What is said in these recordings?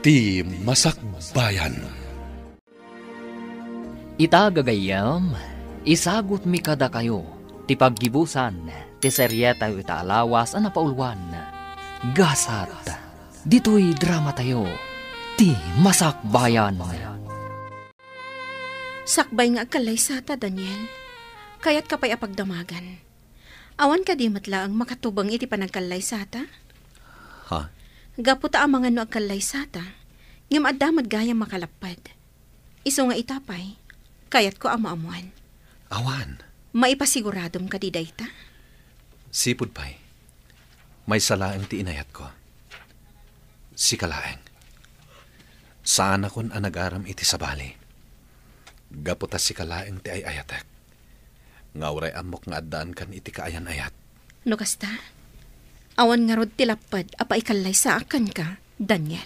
Ti Masakbayan. Ita gagayam, isagot mi kada kayo, ti paggibusan, ti seryeta yu ita alawas ang napaulwan. Gasat, dito'y drama tayo, ti Masakbayan. Sakbay nga agkalaysata, Daniel. Kaya't kapay apagdamagan. Awan ka di matla ang makatubang iti panagkalaysata? Ha? Gaputa ang mga no agkalaysata, ngam adamad gayang makalapad. Iso nga itapay, kaya't ko amaamuan. Awan. Maipasiguradom ka di dayta? Sipud pay. May salaang ti inayat ko. Si kalaeng. Saan akon ang nag-aram iti sabali. Gaputa si kalaeng ti ay ayatek. Nga uray amok nga addaan kan iti kaayan ayat. No kasta? Awan nga rod tilapad apa ikalay sa akan ka, Daniel.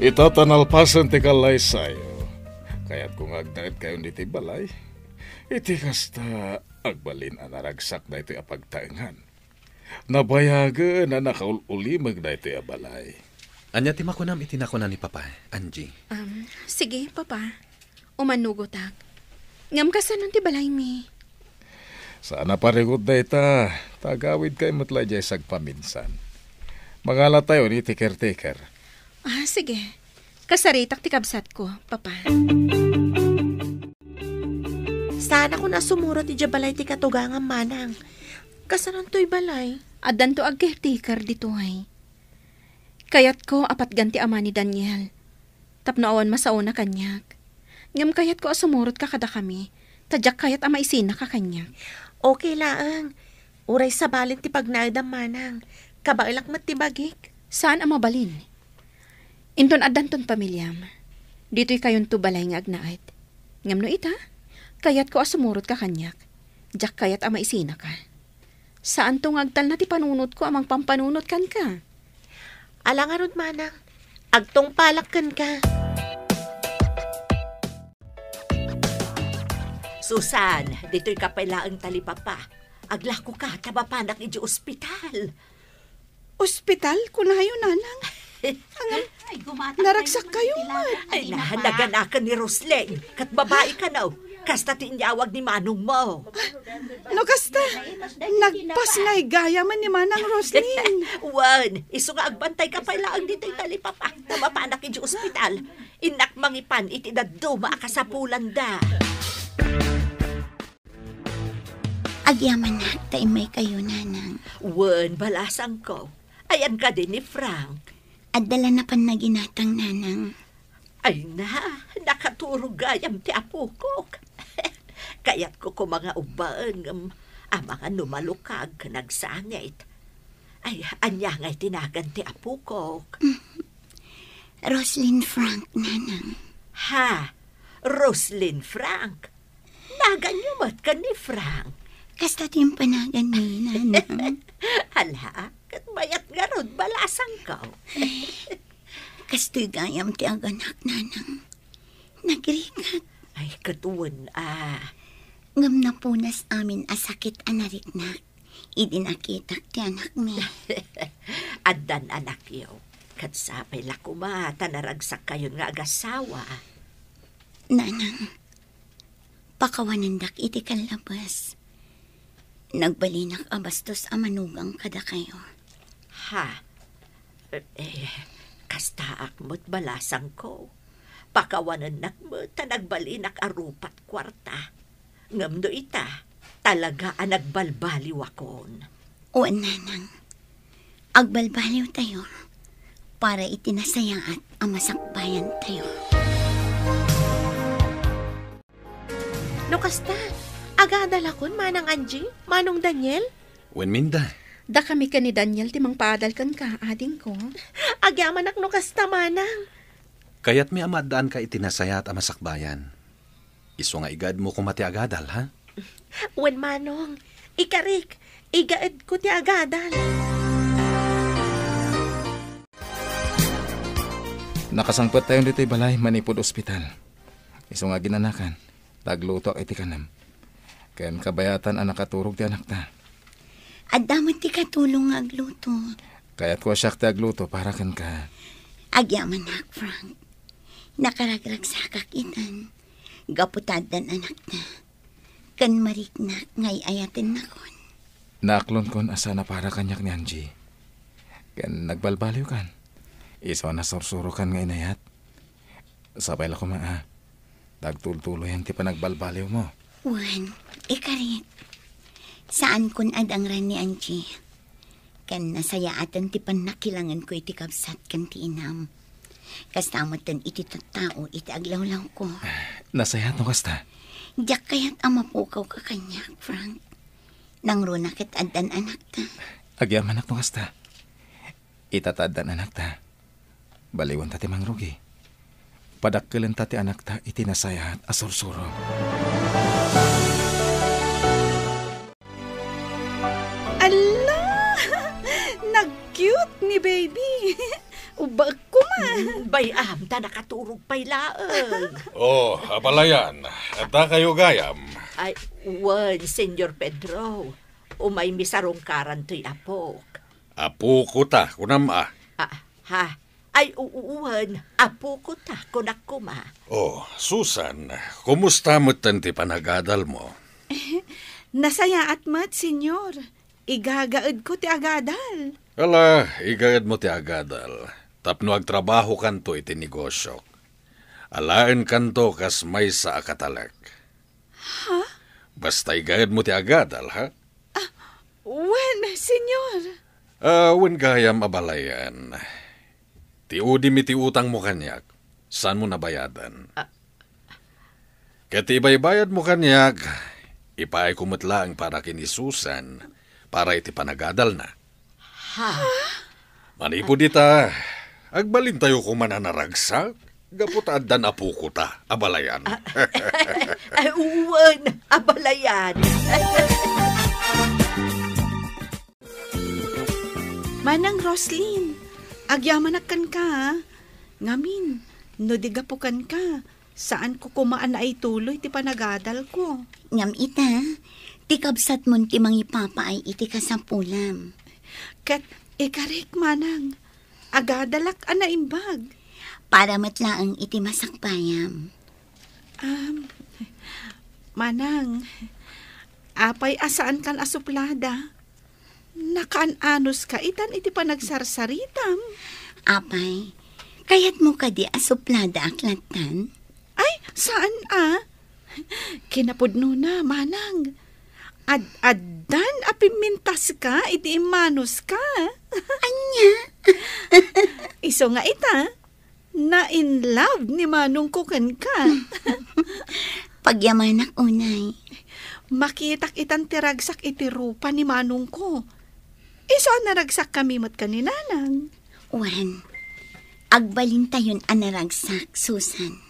Itatanalpasan ti kalay sayo. Kaya't kung agdaet kayo ni ti balay, iti kasta agbalin ang naragsak na ito'y apagtaengan. Nabayagan na nakaulimag na ito'y abalay. Anya ti makunam itinakunan ni Papa, Angie. Sige, Papa. Umanugotak. Ngam kasanon ti balay mi. Sana parigod na ita. Tagawid kayo matla jay sagpaminsan. Mangala tayo ni ti caretaker. Sige. Kasaritak ti kabsat ko, Papa. Sana ko na sumuro ti jabalay ti katugangan manang. Kasanan to'y balay. Adan to ag-caretaker dito ay. Kayat ko apat ganti ama ni Daniel. Tapno awan masauna kanyak. Ngam kayat ko asumurot ka kada kami. Tadyak kayat ama isina ka kanyak. Okay laang. Uray sa balin ti pagnaidam manang. Kabailak mat ti bagik. Saan ang mabalin? Inton adan ton pamilyam. Dito'y kayon to balay nga agnaat. Ngam no ita, kayat ko asumurot ka kanyak. Jak kayat ama isina ka. Saan to ngagtal na ti panunot ko amang pampanunot kan ka? Alangarod manang. Agtong palakkan ka. Susan, dito'y kapailaang talipapa. Aglako ka, tabapanak iji ospital. Ospital? Kunayo, nanang? Ay, naragsak kayo man. Ay, nahanagan ni Roslyn. Kat babae ka na. Kasta tinyawag ni Manong mo. No, kasta. Nagpas nga'y gaya man ni Manang Roslyn. Wan, iso nga agbantay ka pailaang dito'y talipapa. Tabapanak iji ospital. Inak mangipan itidaddo maakasapulan da. Agyaman na, taimay kayo, nanang. Wan, balasang ko. Ayan ka din ni Frank. At dala na pan na ginatang, nanang. Ay na, nakaturog gayam ti apo ko. Kaya't ko mga ubang, ang mga numalukag, nagsangit. Ay, anya nga'y tinagan ti apo ko. Roslyn Frank, nanang. Ha? Roslyn Frank? Naganyumat ka ni Frank? Kasta timpanagan ni, nanang. Hala, kat mayat nga rod, balasang ka. Kasto'y gayam ti aganak, nanang. Nagrikat. Ay, katuwan, Ngam na punas amin asakit anarik na. Idinakitak ti anak mi. Adan anak yo. Kat sapay lakumata naragsak kayon nga agasawa. Nanang, pakawanindak iti kalabas. Nagbalinak abastos amanugang kada kayo. Ha? Kastaak mo't balasang ko. Pakawanan nakmo ta nagbalinak arupat kwarta. Ngamdo ita, talaga ang nagbalbaliw akon. O nanang, agbalbaliw tayo para itinasaya at amasakbayan tayo. No kasta, agadala kon manang Angie, manong Daniel? Wen minda. Da kami ka ni Daniel timang paadal kan ka, ading ko. Agyaman ak no kasta manang. Kaya't may amadaan ka itinasaya at amasakbayan. Iso nga igad mo kung mati agadal, ha? Wen manong, ikarik, igaad ko ti agadal. Nakasangpot tayo dito balay manipod ospital. Iso nga ginanakan, tagluto iti kanam. Kayan kabayatan ang nakaturog ti anak ta. At damat ti katulong agluto. Kaya't ko siya ti agluto para kan ka. Agyaman nak, Frank. Nakaragrag sa kakitan. Gaputadan anak na. Kan mariknak ngay ayatin na kon. Naaklon kon asa na para kanyak ni Angie. Kan nagbalbaliw kan. Iso na sursuro kan nga inayat. Sabay la ko Tagtultuloy ang ti pa nagbalbaliw mo. Juan, ikarit. Saan kun adang ran ni Angie? Kan nasaya atan ti panakilangan ko iti kabsat kan ti inam. Kastamatan iti tattao iti aglawlaw ko. Nasayat no kasta? Diyak kaya't amapukaw ka kanyak, Frank. Nang runakit adan anak ta. Agyaman anak no kasta. Itataddan anak ta. Baliwan ta ti mangrugi. Padakkilan ta ti anak ta iti nasayat asursuro. Allah! Nag-cute ni baby. Ubag ko man. Bayam, ta nakaturog pa'y laang. Oh, abalayan. Ata kayo gayam. Ay, wan, Senyor Pedro. Umay misarong karan to'y apok. Apo ko ta, kunam Ha? Ay, uwan. Apo ko ta, kunak ko ma. Oh, Susan, kumusta mo ti panagadal mo? Nasaya at mat, senyor. Igagaad ko ti agadal. Ala, igaad mo ti agadal. Tapno agtrabaho kanto iti negosyo. Alaen kanto kas may sa akatalak. Ha? Basta igaad mo ti agadal, ha? Wen, senyor. Wen gayam abalayan. Ti udi mi ti utang mo kanyak. Saan mo nabayadan? Ket ibay-bayad mo kanyak, ipaay kumutlaang para kini Susan, para iti panagadal na. Ha? Manipo dita, agbalin tayo kumananaragsak, gaputaddan apo ko ta, abalayan. Ay, uwan, abalayan. Manang Roslyn, agyamanak ka, ha? Ngamin, no digapukan ka, saan ko kumaan na ay tuloy ti panagadal ko. Ngam ita, ti kabsat mon ti mangipapaay iti kasampulam. Kat ikarik manang, agadalak ana imbag. Para matlaang iti masakbayam. Manang, apay asaan kan asuplada? Nakaan-anos ka itan iti panagsarsaritam. Apay, kayat mo ka di asuplada aklatan? Ay, saan Kinapudno na, manang. Ad-addan apimintas ka, iti imanos ka. Anya? Iso nga ita, na in love ni manong kukan ka. Pagyamanak unay. Makitak itan tiragsak iti rupa ni manong ko. Iso naragsak kami mat kaninanang. Wan, agbalin tayon anaragsak, Susan.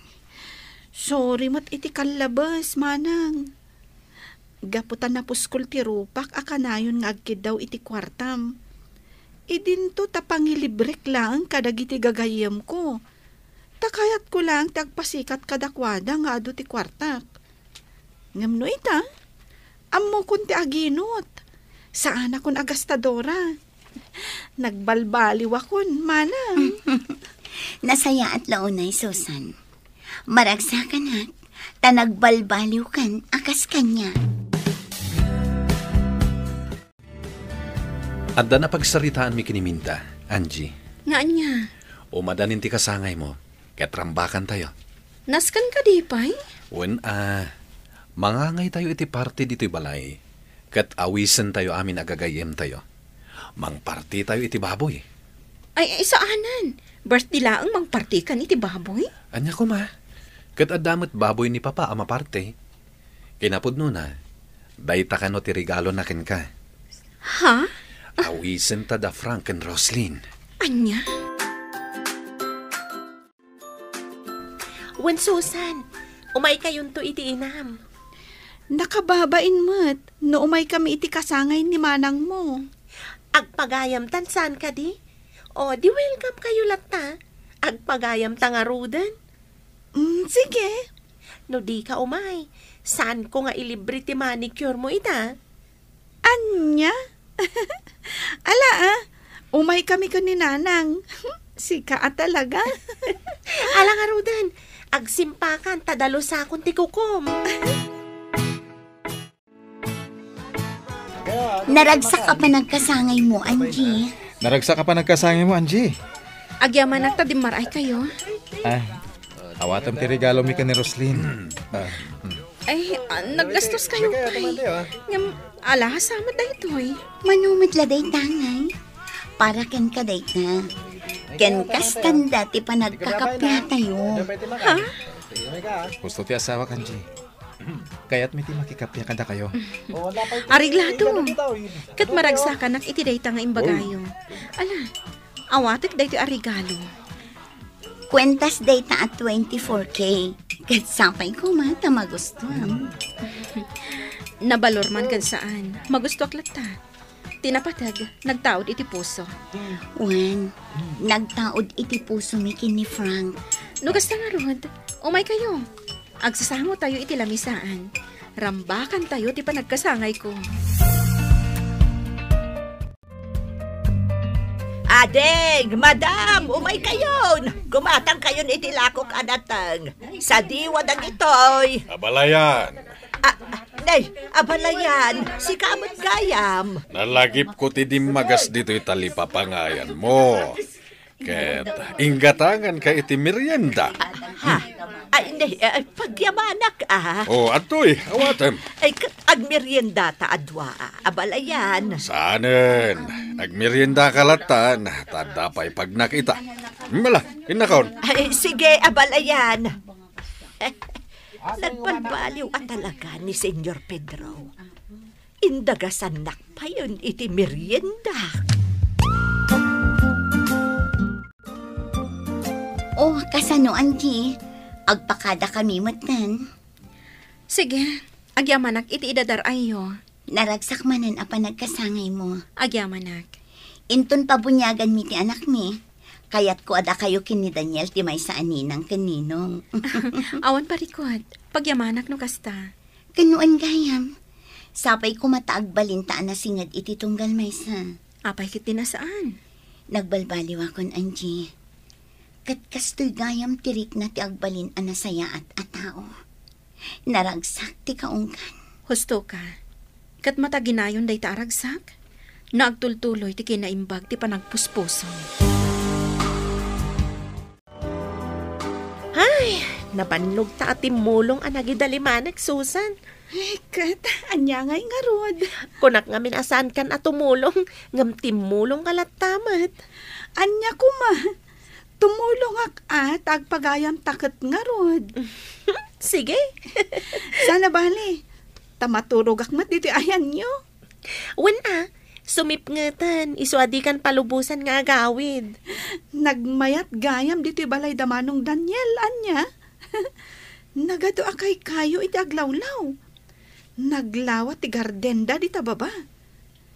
Sorry mat iti kalabas, manang. Gaputan na puskol ti rupak akanayon nga agkid daw iti kwartam. Idinto tapangilibrek lang kadag iti gagayam ko. Takayat ko lang tagpasikat kadakwada nga ado ti kwartak. Ngamno ita, ammo kun ti aginot. Saan akon agastadora. Nagbalbaliw akon, manang. Nasaya at launay, Susan. Maragsakan at tanagbalbaliw kan akas kanya. Adda na pagsaritaan mi kiniminta, Angie. Nga niya, Umadanin ti kasangay mo, ket rambakan tayo. naskan ka di pa'y? Wen mangangay tayo iti party dito'y balay. Ket awisen tayo amin agagayem tayo. Mang party tayo iti baboy. Ay, saanan? Birthday laang mang party kan iti baboy? Anya ko ma. Ket adamot baboy ni papa ama parte. Kinapudno na. Dayta ka no ti regalo na ken ka. Ha? Awisen ta da Frank and Roslyn. Anya? Wen Susan, umay kayon to iti inam. Nakababain mat, no umay kami iti kasangay ni manang mo. Agpagayam tan saan ka di? O, di welcome kayo lata. magayam tangarudan. Sige. No di ka umay, saan ko nga ilibre ti manicure mo ita? Anya? Ala umay kami ko ni Nanang. Sika talaga. Alang arudan, agsimpakan, tadalo sa akong tikukom. Naragsak ka pa nagkasangay mo, Angie. Naragsak ka pa nagkasangin mo, Angie. Agyaman na di maray kayo. Awatam ti regalo mi ka ni Roslyn. Ay, naggastos kayo pa. Ngam, ala, sama dahito Manumat laday tangay. Para ken ka day na. Ken kastan dati pa nagkakapya tayo. Ha? Gusto ti asawa, Angie. Kaya't may ti makikapya kada kayo. Ariglado. Kat maragsakan nak iti dayta nga imbagayo. Ala, awatik dayto arigalo. Kwentas data at 24K. Kat sapay ko mata magustuhan. Nabalor man kan saan. Magusto aklat ta. Tinapatag, nagtaod iti puso. Wan, nagtaod iti puso mikin ni Frank. Nugas na nga rod, umay kayo. Agsasango tayo iti lamisaan. Rambakan tayo ti panagkasangay ko. Adeng, madam, umay kayon. Gumatang kayon iti lakok adatang. Sa diwad ang itoy. Abalayan. Nay, abalayan, si kamot gayam. Nalagip ko ti magas dito italipapangayan mo. Ket, inggatangan ka iti merienda. Ha? Ay, hindi, pagyamanak Atoy, awatem. Ay, agmerienda ta adwa, abalayan. Saanen, agmerienda kalatan, tadapay pag nakita. Mala, inakaon. Ay, sige, abalayan. Nagbalbaliw at talaga ni Senyor Pedro. Indagasan pa yun iti merienda. Oh, kasano, Angie? Agpakada kami matan. Sige, agyamanak iti idadar ayo. Naragsak manan apa nagkasangay mo. Agyamanak. Inton pabunyagan mi ti anak mi. Kayat ko ada kayo kini Daniel ti may sa aninang kaninong. Awan parikot, pagyamanak no kasta. Kanuan gayam. Sapay ko mataagbalintaan na singad iti tunggal may sa. Apay kit tinasaan. Nagbalbaliw akon, Angie. Katkastoy gayam tirik na ti agbalin anasaya at atao. Naragsak ti kaunggan. Husto ka. Kat mataginayon day taragsak. Naagtultuloy ti kinaimbag ti panagpuspuson. Ay, nabanlog ta atim mulong anagidalimanek, Susan. Ay, kat, anya ngay nga rod. Kunak nga minasan kan atumulong, ngam timulong kalat tamat. Anya ko ma. Tumulong ak agpagayam takot nga rod. Sige. Sana bali. Tamaturog ak mat dito ayan nyo. Wan sumipngetan, isuadi kan palubusan nga agawid. Nagmayat gayam dito balay damanong Daniel, anya. Nagado akay kayo iti aglawlaw. Naglawat ti gardenda dita baba.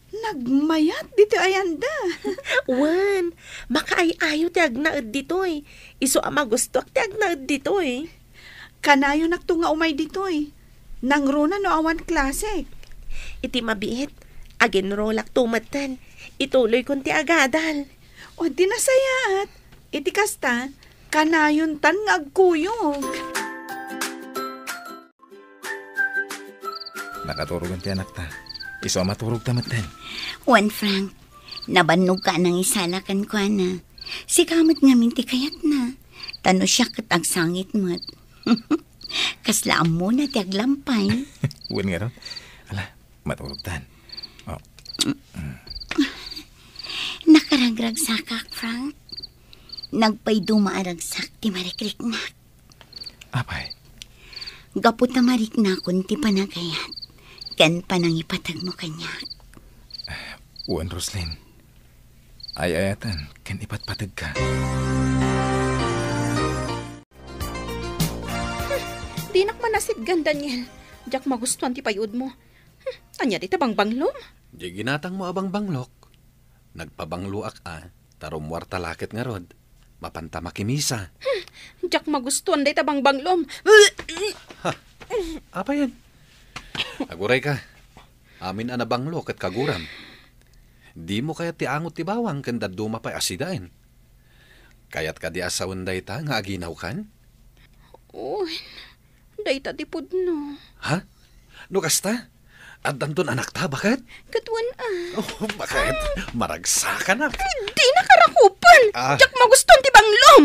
Nagmayat dito ayanda. Wan, makaayayo ti agnaed ditoy. Isu ama gusto ti agnaed ditoy. Kanayo naktunga umay ditoy. Nangruna no awan klasik. Iti mabiit, aginrolak tumatan. Ituloy kun ti agadal. O di nasayaat. Iti kasta, kanayon tan nga agkuyog. Nakaturugan ti anak ta. Iso maturog tamatan. Juan Frank, nabanog ka nang isalakan ko na. Si kamot nga minti kayat na. Tano siya katagsangit mo't. Kaslaam mo na ti aglampay. Uwan nga ron. Ala, maturog tan. Nakaragragsak ka, Frank. Nagpay dumaaragsak ti marikrik na. Apay? Gapot na marik na kun ti panagayat. Ken panangipatag mo kanya. Uwan, Roslyn. Ay-ayatan, ken ipatpatag ka. Dinak manasidgan, Daniel. Diyak magustuhan ti payud mo. Anya di tabang banglom? Di ginatang mo abang banglok. Nagpabangluak tarumwar talakit nga rod. Mapanta makimisa. Jak magustuhan day tabang banglom. Apa yan? Aguray ka. Amin anabanglo kat kaguram. Di mo kaya ti angot ti bawang kanda dumapay asidain. Kayat ka di asawan day ta nga aginaw kan? Uy, day ta tipod no. Ha? No kasta? At danton anak ta, bakit? Katwan Oh, bakit? Maragsa ka na. Di nakarakupan. Jak magustuhan ti banglom.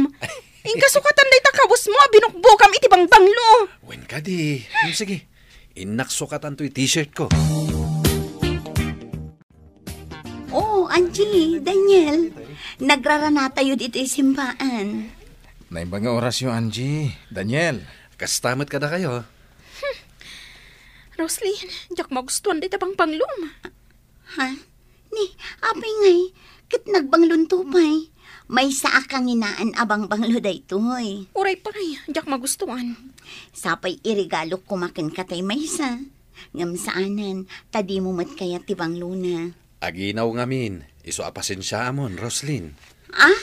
Inkasukatan day ta kabus mo, binukbukam iti banglo. Wen ka di. Sige, inaksukatan to yung t-shirt ko. Oh, Angie, Daniel, nagrarana tayo dito simbaan. Naimbang nga oras yung Angie. Daniel. Kastamat ka na kayo. Roslyn, jak magustuhan day tabang banglom. Ha? Ni, apay ngay, kit nagbanglun may saa kang inaan abang banglo daytoy. Uray paray, jak magustuhan. Sapay irigalo kumakin katay maysa. Ngam saanan, tadi mo mat kaya tibang luna. Aginaw ngamin. Iso apasensya amon, Roslyn. Ah?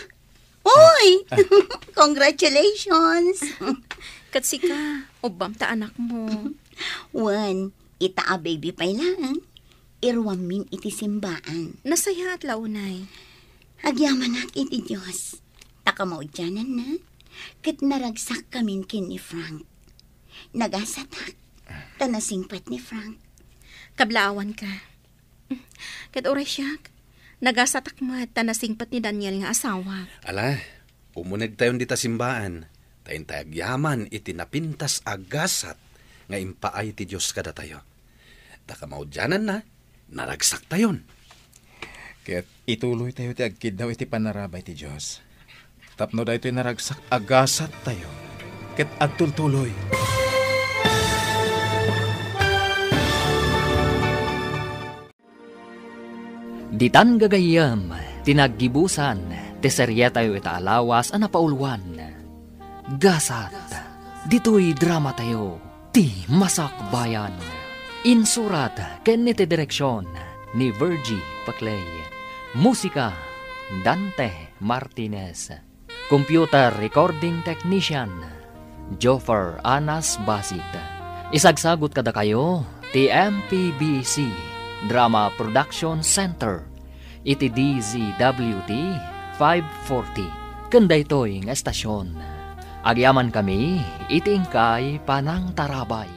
Uy! Congratulations! Katsika, ubam ta anak mo. Wan, ita a baby pay lang. Irwam min iti simbaan. Nasaya at launay. Agyaman ak iti Diyos. Takamaudyanan na. Kat naragsak kamin kin ni Frank. Nagasatak. Tanasingpat ni Frank. Kablaawan ka. Kat oray siyak. Nagasatak mo at tanasingpat ni Daniel nga asawa. Ala, umunag tayon dita simbaan. Tayin tayo agyaman iti napintas agasat nga impaay ti Diyos kada tayo. Takamaudyanan na. Naragsak tayon. Kaya't ituloy tayo ti agkid daw iti panarabay ti Diyos. Tapno da ito'y naragsak agasat tayo. Kaya't agtultuloy. Ditan gagayam, tinaggibusan, teserya tayo itaalawas ang napaulwan. Gasat, dito'y drama tayo, ti masakbayan. Insurat, ken iti direksyon, ni Virgie Paclay. Musika, Dante Martinez. Computer Recording Technician, Joffer Anas Basit. Isagsagot kada kayo, TMPBC Drama Production Center, iti DZWT 540. Kanda ito'y nga estasyon. Agyaman kami, itingkay panang tarabay.